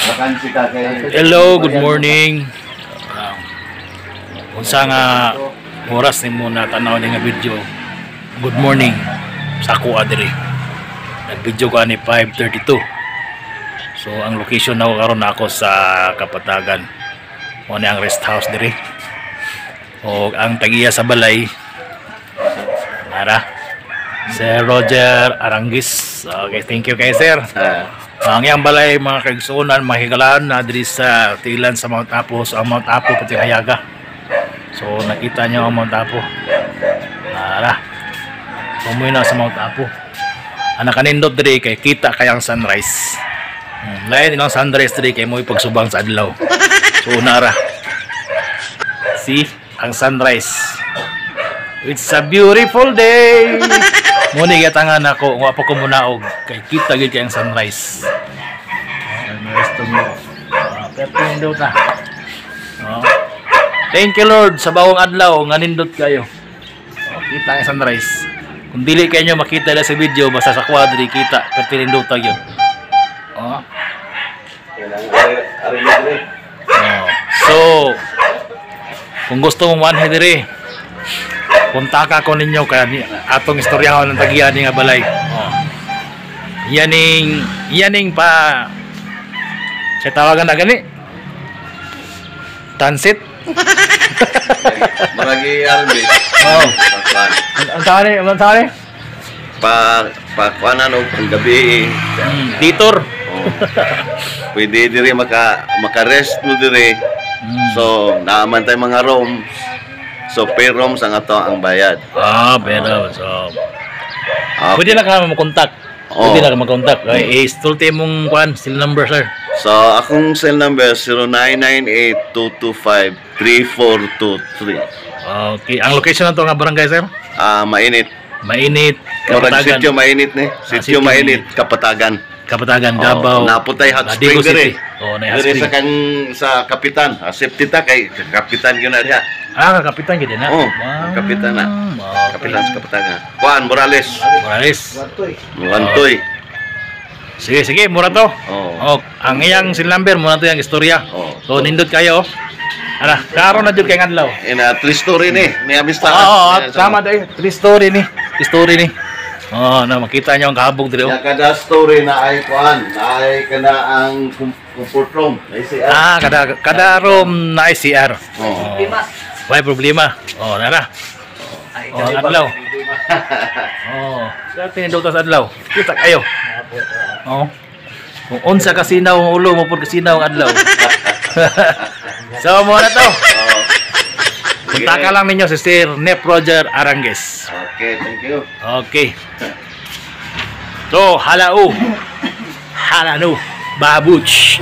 Hello, good morning. Unsa nga oras ni mo na tanaw ni nga video. Good morning sa ako adiri. Nag-video ko ani 5:32. So ang location na karon na ako sa Kapatagan. Mo ni ang rest house diri. O ang tagiya sa balay. Ara. Sir Roger Aranguis. Okay, thank you kay sir. Ang iyang balay mga kaigsunan mahigalaan na diri sa tilan sa Mount Apo, sa Mount Apo pati Hayaga. So nakita niyo ang Mount Apo. Ara. Umuwi na sa Mount Apo. Anak kanindot diri kay kita kayang sunrise. Lain ilang sunrise diri kay mo ipagsubang sa adlaw. So unara. See ang sunrise. It's a beautiful day. Muni gatangan ako, wa pa ko munaog kay kita gid kay ang sunrise. Nice to meet. Pertindo ta. Thank you Lord sa bawong adlaw nga nindot kayo. Kita ang sunrise. Kung dili kayo makita na sa video basta sa quadri kita pertindo ta gyud. So kung gusto mo manhe diri punta ka ko ninyo kaya atong istoryahon ng tagiyan nga balay. Yaning pa sa tawagan na gani tansit maragi army ang tani pa kuanan og panggabi titor pwede diri maka-rest mo diri. So naaman tay mga rooms. So per rooms ang ato ang bayad. Pero so pwede na ka mag-contact. Pwede na ka mag-contact. Sulti mong kuan cell number sir. So akong cell number 0998-225-3423. Okay, ang location na to nga barangay sir? Mainit. Mainit, Kapatagan. Sitio Mainit ni. Sitio Mainit, Kapatagan, Davao. Naputay hot spring diri. Diri sa kapitan. Safety ta kay kapitan gyud na diha. Kapitan gyud na. Kapitan na. Kapitan sa Kapatagan. Juan Morales. Mugantoy. Sige, mura to. Ang iyang cell number muna to yung istorya. So nindot kayo. Ara, karon na jud kay adlaw. Ina true story ni amistad. Tama dai. True story ni. Na makita niyo ang kahabog diri. Kada story na ay kuan, ay kana ang comfort room, ICR. Kada room na ICR. May problema. Nara. Adlaw. Sa tinidog sa adlaw. Kita kayo. Kung unsa kasinaw ang ulo mo pud kasinaw ang adlaw. So mo na to. Punta ka lang ninyo si Sir Nep Roger Aranguis. Okay, thank you. Okay. So, halao. Halano. Babuch.